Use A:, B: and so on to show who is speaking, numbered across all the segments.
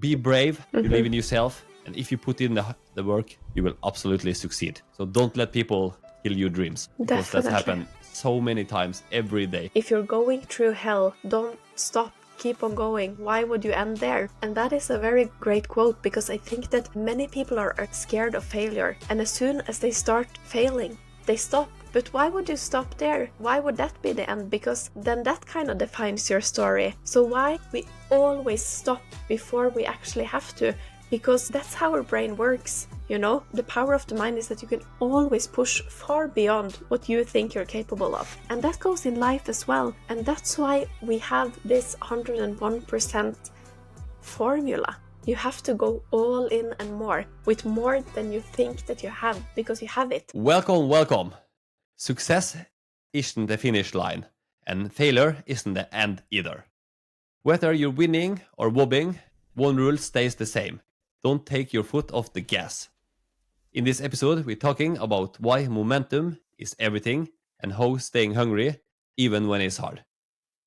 A: Be brave, believe in yourself, and if you put in the work, you will absolutely succeed. So don't let people kill your dreams, because that's happened so many times every day.
B: If you're going through hell, don't stop. Keep on going. Why would you end there? And that is a very great quote, because I think that many people are scared of failure, and as soon as they start failing, they stop. But why would you stop there? Why would that be the end? Because then that kind of defines your story. So why we always stop before we actually have to? Because that's how our brain works, you know? The power of the mind is that you can always push far beyond what you think you're capable of. And that goes in life as well. And that's why we have this 101% formula. You have to go all in and more, with more than you think that you have, because you have it.
A: Welcome. Success isn't the finish line, and failure isn't the end either. Whether you're winning or wobbling, one rule stays the same. Don't take your foot off the gas. In this episode, we're talking about why momentum is everything and how staying hungry, even when it's hard,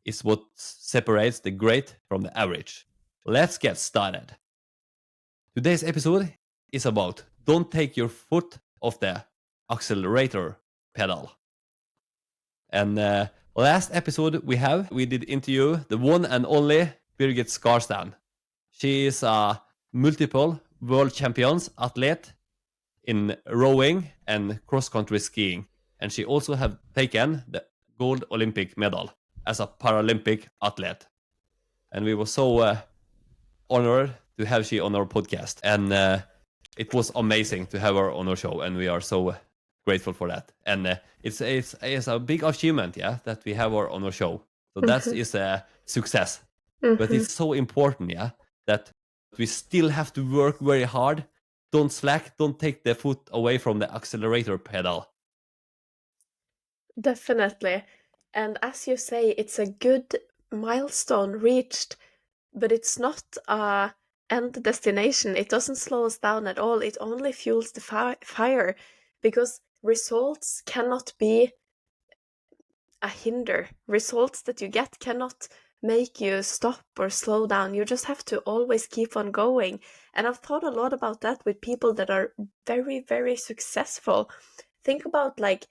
A: is what separates the great from the average. Let's get started. Today's episode is about don't take your foot off the accelerator pedal. And last episode we did interview the one and only Birgit Skarstein. She is a multiple world champions athlete in rowing and cross-country skiing. And she also have taken the gold Olympic medal as a Paralympic athlete. And we were so honored to have she on our podcast. And it was amazing to have her on our show. And we are so grateful for that. And it's a big achievement, yeah, that we have her on our show. So that is a success. But it's so important, yeah, that we still have to work very hard. Don't slack. Don't take the foot away from the accelerator pedal.
B: Definitely. And as you say, it's a good milestone reached, but it's not a end destination. It doesn't slow us down at all. It only fuels the fire, because results cannot be a hinder. Results that you get cannot make you stop or slow down. You just have to always keep on going. And I've thought a lot about that with people that are very, very successful. Think about like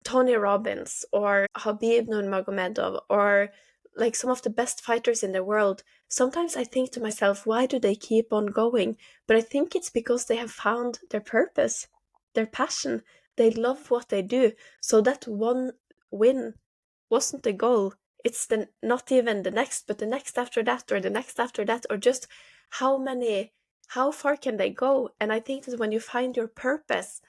B: Tony Robbins or Habib Nurmagomedov, or like some of the best fighters in the world. Sometimes I think to myself, why do they keep on going? But I think it's because they have found their purpose, their passion. They love what they do. So that one win wasn't the goal. It's not even the next, but the next after that, or the next after that, or just how far can they go? And I think that when you find your purpose,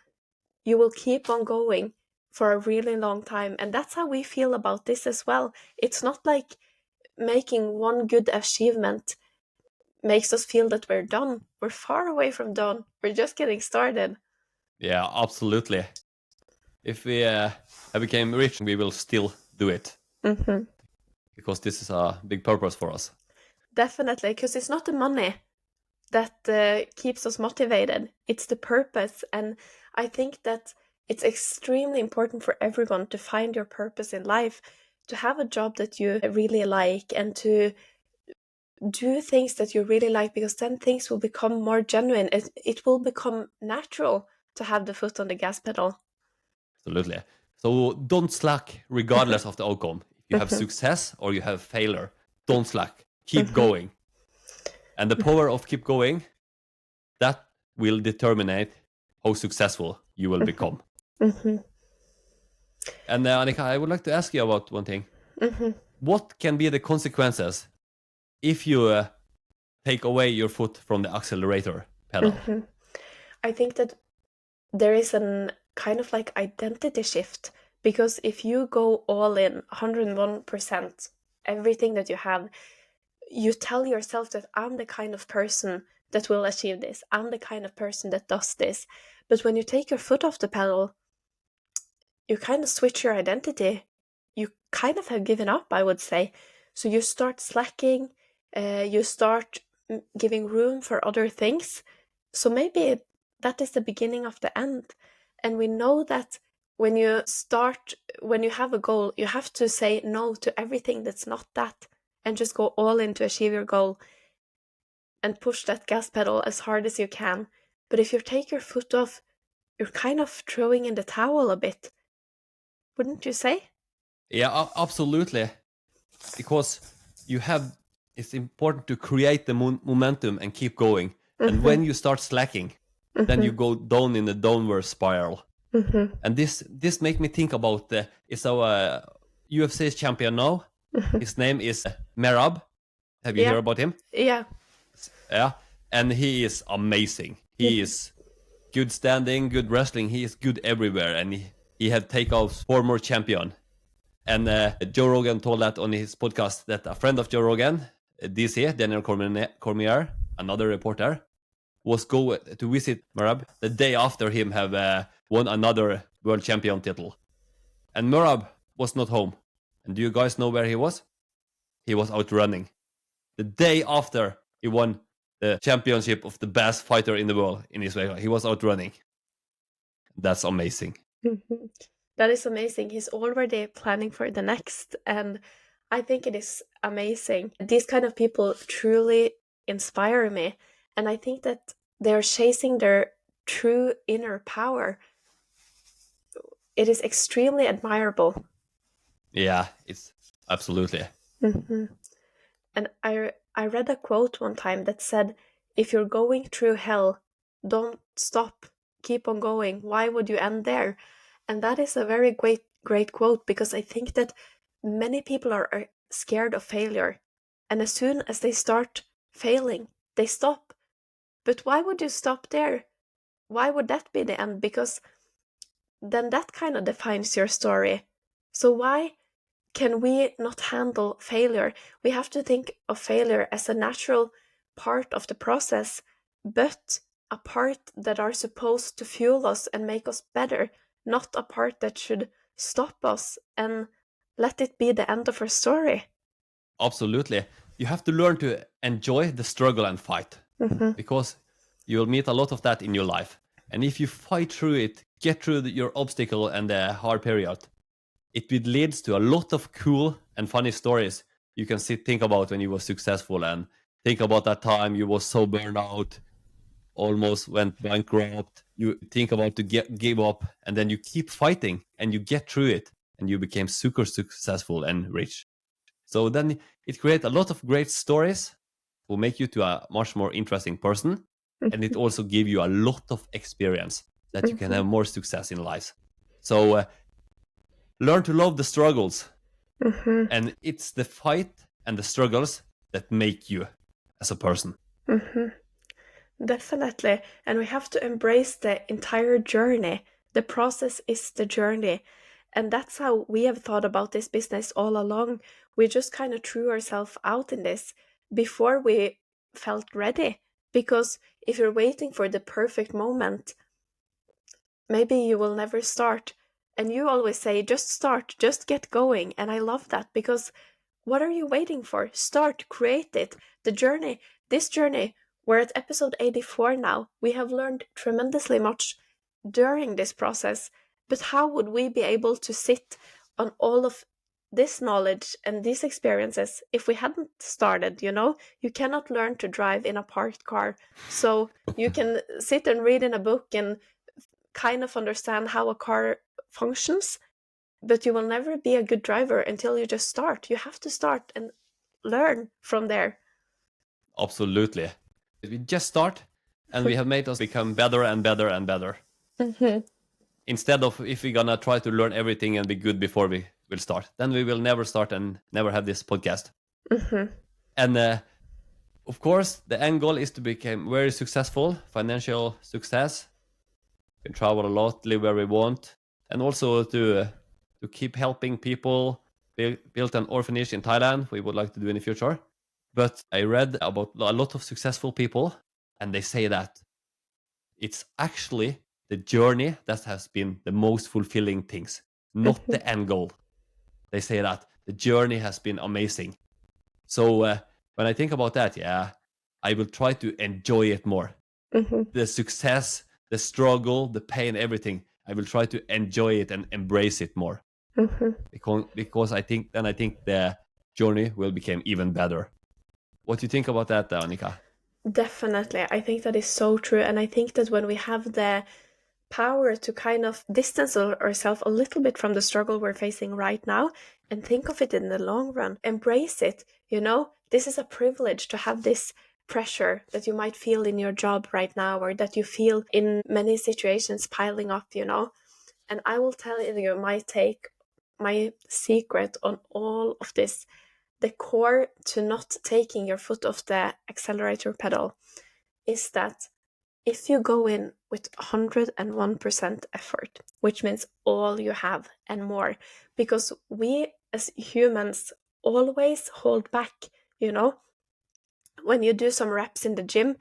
B: you will keep on going for a really long time. And that's how we feel about this as well. It's not like making one good achievement makes us feel that we're done. We're far away from done. We're just getting started.
A: Yeah, absolutely. If we became rich, we will still do it. Because this is a big purpose for us.
B: Definitely, because it's not the money that keeps us motivated. It's the purpose. And I think that it's extremely important for everyone to find your purpose in life, to have a job that you really like, and to do things that you really like, because then things will become more genuine. It will become natural to have the foot on the gas pedal.
A: Absolutely. So don't slack regardless of the outcome. If you have success or you have failure, don't slack. Keep going. And the power of keep going, that will determine how successful you will become. And Annika, I would like to ask you about one thing. What can be the consequences if you take away your foot from the accelerator pedal?
B: I think that there is an kind of like identity shift, because if you go all in 101%, everything that you have, you tell yourself that I'm the kind of person that will achieve this. I'm the kind of person that does this. But when you take your foot off the pedal, you kind of switch your identity. You kind of have given up, I would say. So you start slacking, you start giving room for other things. So maybe that is the beginning of the end. And we know that when you have a goal, you have to say no to everything that's not that, and just go all in to achieve your goal. and push that gas pedal as hard as you can. But if you take your foot off, you're kind of throwing in the towel a bit, wouldn't you say?
A: Yeah, absolutely. Because it's important to create the momentum and keep going. And when you start slacking, then you go down in the downward spiral. And this make me think about it's our UFC champion now. His name is Merab. Have you
B: Yeah.
A: heard about him?
B: Yeah.
A: Yeah, and he is amazing. He is good standing, good wrestling. He is good everywhere, and he had take out former champion. And Joe Rogan told that on his podcast that a friend of Joe Rogan, DC, Daniel Cormier, another reporter, was go to visit Merab the day after him have won another world champion title. And Merab was not home. And do you guys know where he was? He was out running. The day after he won the championship of the best fighter in the world in his way, he was out running. That's amazing.
B: That is amazing. He's already planning for the next, and I think it is amazing. These kind of people truly inspire me, and I think that they're chasing their true inner power. It is extremely admirable.
A: Yeah, it's absolutely.
B: And I read a quote one time that said, if you're going through hell, don't stop, keep on going. Why would you end there? And that is a very great quote, because I think that many people are scared of failure. And as soon as they start failing, they stop. But why would you stop there? Why would that be the end? Because then that kind of defines your story. So why can we not handle failure? We have to think of failure as a natural part of the process, but a part that are supposed to fuel us and make us better, not a part that should stop us and let it be the end of our story.
A: Absolutely. You have to learn to enjoy the struggle and fight, because you'll meet a lot of that in your life. And if you fight through it, get through your obstacle and the hard period, it leads to a lot of cool and funny stories you can think about when you were successful, and think about that time you was so burned out, almost went bankrupt. You think about to give up, and then you keep fighting and you get through it, and you became super successful and rich. So then it creates a lot of great stories, will make you to a much more interesting person, and it also give you a lot of experience that you can have more success in life. So learn to love the struggles, and it's the fight and the struggles that make you as a person.
B: Definitely. And we have to embrace the entire journey. The process is the journey. And that's how we have thought about this business all along. We just kind of threw ourselves out in this before we felt ready. Because if you're waiting for the perfect moment, maybe you will never start. And you always say, just start, just get going. And I love that, because what are you waiting for? Start, create it. The journey, this journey, we're at episode 84 now. We have learned tremendously much during this process. But how would we be able to sit on all of this knowledge and these experiences if we hadn't started? You cannot learn to drive in a parked car. So you can sit and read in a book and kind of understand how a car functions, but you will never be a good driver until you just start. You have to start and learn from there.
A: Absolutely. We just start, and we have made us become better and better and better. Instead of, if we're gonna try to learn everything and be good before we will start, then we will never start and never have this podcast. And of course, the end goal is to become very successful, financial success. We can travel a lot, live where we want, and also to keep helping people. Build an orphanage in Thailand, we would like to do in the future. But I read about a lot of successful people, and they say that it's actually the journey that has been the most fulfilling things, not the end goal. They say that the journey has been amazing. So when I think about that, yeah, I will try to enjoy it more. The success, the struggle, the pain, everything, I will try to enjoy it and embrace it more. Because I think the journey will become even better. What do you think about that, Annika?
B: Definitely. I think that is so true. And I think that when we have the power to kind of distance ourselves a little bit from the struggle we're facing right now and think of it in the long run, embrace it. This is a privilege to have this pressure that you might feel in your job right now, or that you feel in many situations piling up. And I will tell you my secret on all of this. The core to not taking your foot off the accelerator pedal is that if you go in with 101% effort, which means all you have and more, because we as humans always hold back, you know? When you do some reps in the gym,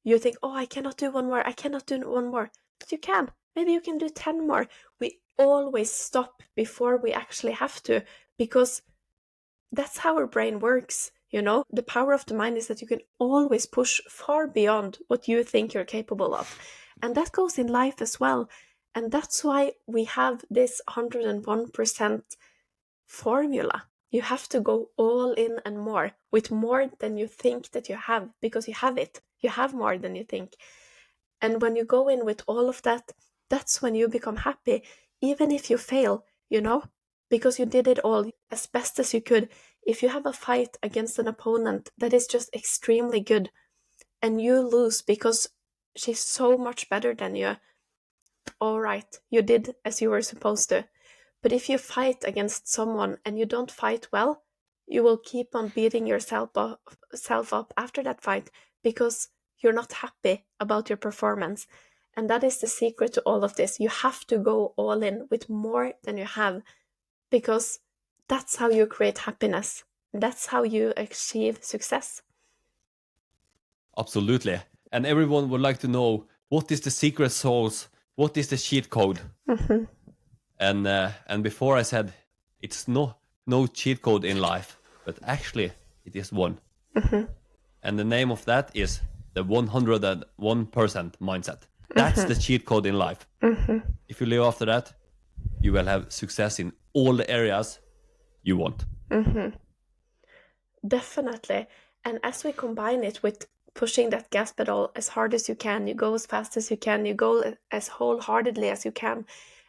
B: you think, oh, I cannot do one more, I cannot do one more. But you can. Maybe you can do 10 more. We always stop before we actually have to, because that's how our brain works. The power of the mind is that you can always push far beyond what you think you're capable of. And that goes in life as well. And that's why we have this 101% formula. You have to go all in and more, with more than you think that you have, because you have it. You have more than you think. And when you go in with all of that, that's when you become happy, even if you fail, because you did it all as best as you could. If you have a fight against an opponent that is just extremely good and you lose because she's so much better than you, all right, you did as you were supposed to. But if you fight against someone and you don't fight well, you will keep on beating yourself up after that fight because you're not happy about your performance. And that is the secret to all of this. You have to go all in with more than you have, because that's how you create happiness. That's how you achieve success.
A: Absolutely. And everyone would like to know, what is the secret sauce? What is the cheat code?
B: Mm-hmm.
A: And before I said it's no cheat code in life, but actually it is one.
B: Mm-hmm.
A: And the name of that is the 101% mindset. That's the cheat code in life.
B: Mm-hmm.
A: If you live after that, you will have success in all the areas you want.
B: Mm-hmm. Definitely. And as we combine it with pushing that gas pedal as hard as you can, you go as fast as you can, you go as wholeheartedly as you can.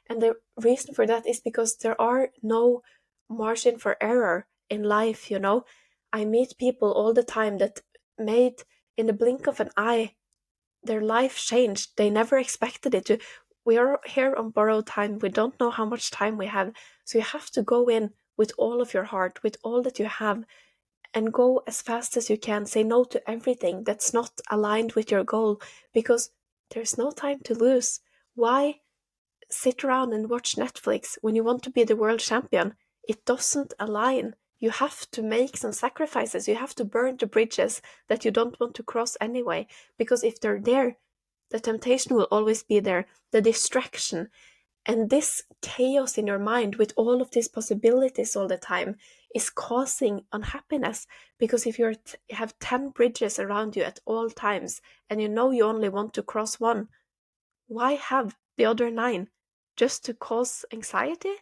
B: And the reason for that is because there are no margin for error in life. I meet people all the time that made, in the blink of an eye, their life changed. They never expected it to. We are here on borrowed time. We don't know how much time we have. So you have to go in with all of your heart, with all that you have, and go as fast as you can. Say no to everything that's not aligned with your goal, because there's no time to lose. Why sit around and watch Netflix when you want to be the world champion? It doesn't align. You have to make some sacrifices. You have to burn the bridges that you don't want to cross anyway, because if they're there, the temptation will always be there, the distraction. And this chaos in your mind with all of these possibilities all the time is causing unhappiness, because if you have 10 bridges around you at all times and you know you only want to cross one, why have the other 9? Just to cause anxiety?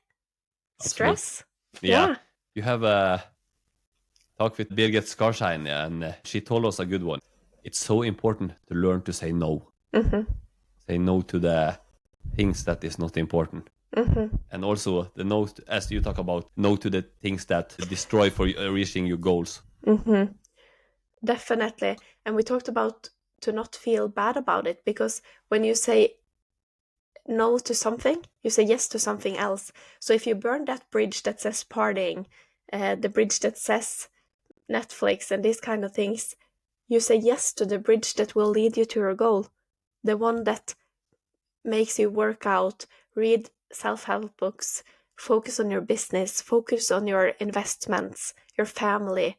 A: Absolutely.
B: Stress?
A: Yeah. You have a talk with Birgit Skarstein, and she told us a good one. It's so important to learn to say no.
B: Mm-hmm.
A: Say no to the things that is not important.
B: Mm-hmm.
A: And also the no, as you talk about, no to the things that destroy for reaching your goals.
B: Mm-hmm. Definitely. And we talked about to not feel bad about it, because when you say no to something, you say yes to something else. So if you burn that bridge that says partying, the bridge that says Netflix and these kind of things, you say yes to the bridge that will lead you to your goal. The one that makes you work out, read self-help books, focus on your business, focus on your investments, your family,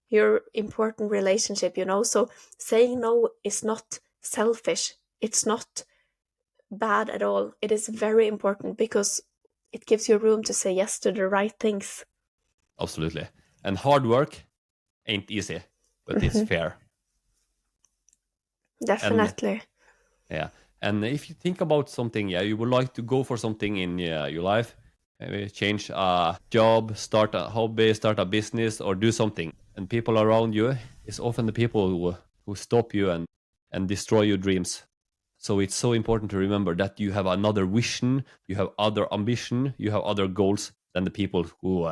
B: your important relationship. So saying no is not selfish. It's not bad at all. It is very important, because it gives you room to say yes to the right things.
A: Absolutely. And hard work ain't easy, but it's fair.
B: Definitely.
A: Yeah. And if you think about something, you would like to go for something in your life, maybe change a job, start a hobby, start a business, or do something. And people around you is often the people who who stop you and destroy your dreams. So it's so important to remember that you have another vision, you have other ambition, you have other goals than the people who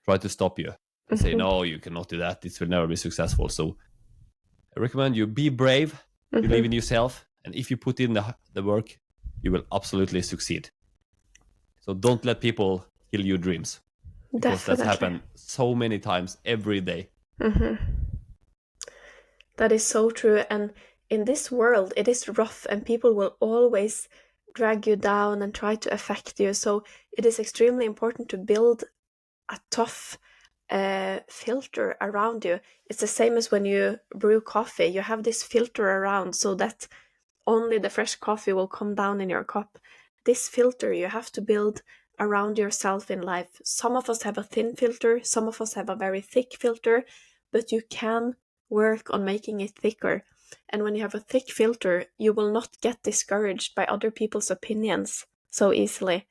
A: try to stop you and say, no, you cannot do that. This will never be successful. So I recommend you be brave, believe in yourself, and if you put in the work, you will absolutely succeed. So don't let people kill your dreams, because that's happened so many times every day.
B: That is so true. And in this world, it is rough and people will always drag you down and try to affect you. So it is extremely important to build a tough filter around you. It's the same as when you brew coffee. You have this filter around so that only the fresh coffee will come down in your cup. This filter you have to build around yourself in life. Some of us have a thin filter, some of us have a very thick filter, but you can work on making it thicker. And when you have a thick filter, you will not get discouraged by other people's opinions so easily.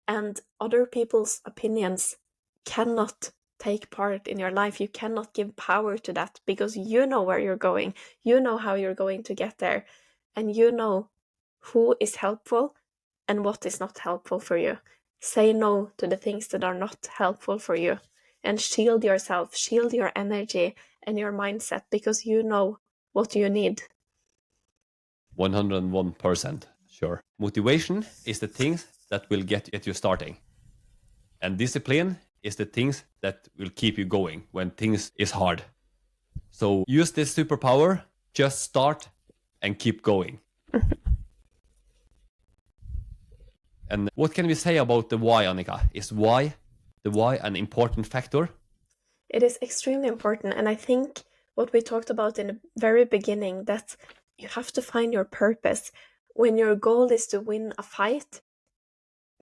B: And other people's opinions cannot take part in your life. You cannot give power to that because you know where you're going. You know how you're going to get there. And you know who is helpful and what is not helpful for you. Say no to the things that are not helpful for you. And shield yourself, shield your energy and your mindset because you know what you need.
A: 101%, sure. Motivation is the things that will get you starting. And discipline is the things that will keep you going when things is hard. So use this superpower, just start and keep going. And what can we say about the why, Annika? Is the why an important factor?
B: It is extremely important. And I think what we talked about in the very beginning, that you have to find your purpose. When your goal is to win a fight,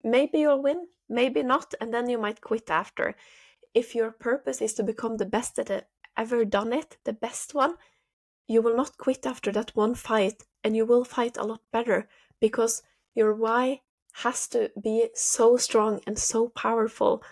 B: maybe you'll win, maybe not, and then you might quit after. If your purpose is to become the best that have ever done it, the best one, you will not quit after that one fight, and you will fight a lot better because your why has to be so strong and so powerful.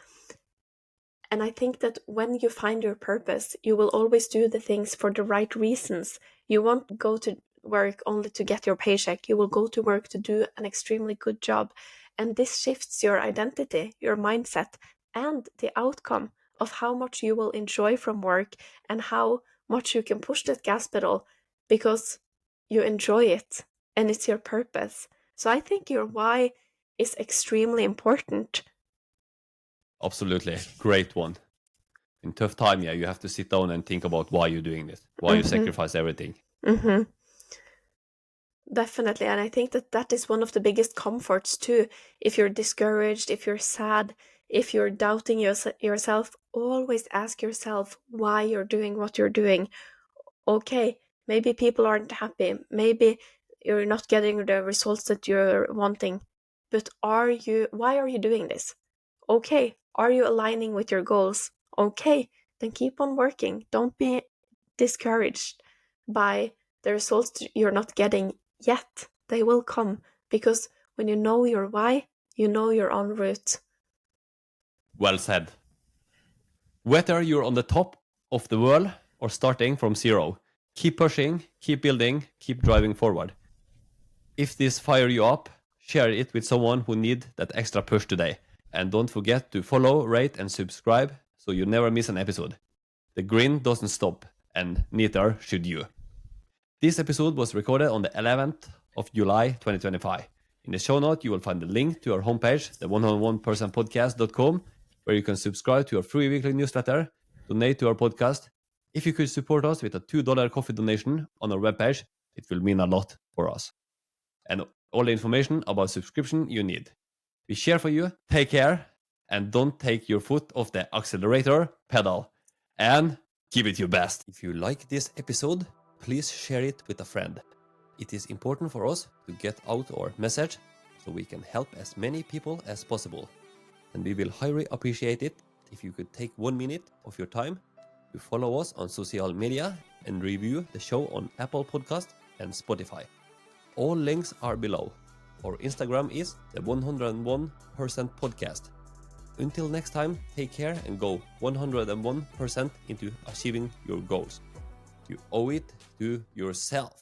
B: And I think that when you find your purpose, you will always do the things for the right reasons. You won't go to work only to get your paycheck. You will go to work to do an extremely good job. And this shifts your identity, your mindset, and the outcome of how much you will enjoy from work and how much you can push that gas pedal because you enjoy it and it's your purpose. So I think your why is extremely important.
A: Absolutely. Great one. In tough time, yeah, you have to sit down and think about why you're doing this, why you sacrifice everything.
B: Definitely. And I think that that is one of the biggest comforts too. If you're discouraged, if you're sad, if you're doubting yourself, always ask yourself why you're doing what you're doing. Okay, maybe people aren't happy. Maybe you're not getting the results that you're wanting. But why are you doing this? Okay, are you aligning with your goals? Okay, then keep on working. Don't be discouraged by the results you're not getting yet. They will come because when you know your why, you know you're en route.
A: Well said. Whether you're on the top of the world or starting from zero, keep pushing, keep building, keep driving forward. If this fire you up, share it with someone who need that extra push today. And don't forget to follow, rate, and subscribe so you never miss an episode. The grin doesn't stop, and neither should you. This episode was recorded on the 11th of July 2025. In the show note, you will find the link to our homepage, the 101%podcast.com, where you can subscribe to our free weekly newsletter, donate to our podcast. If you could support us with a $2 coffee donation on our webpage, it will mean a lot for us. And all the information about subscription you need. We share for you. Take care, and don't take your foot off the accelerator pedal. And give it your best. If you like this episode, please share it with a friend. It is important for us to get out our message so we can help as many people as possible. And we will highly appreciate it if you could take 1 minute of your time to follow us on social media and review the show on Apple Podcast and Spotify. All links are below. Our Instagram is the 101% podcast. Until next time, take care and go 101% into achieving your goals. You owe it to yourself.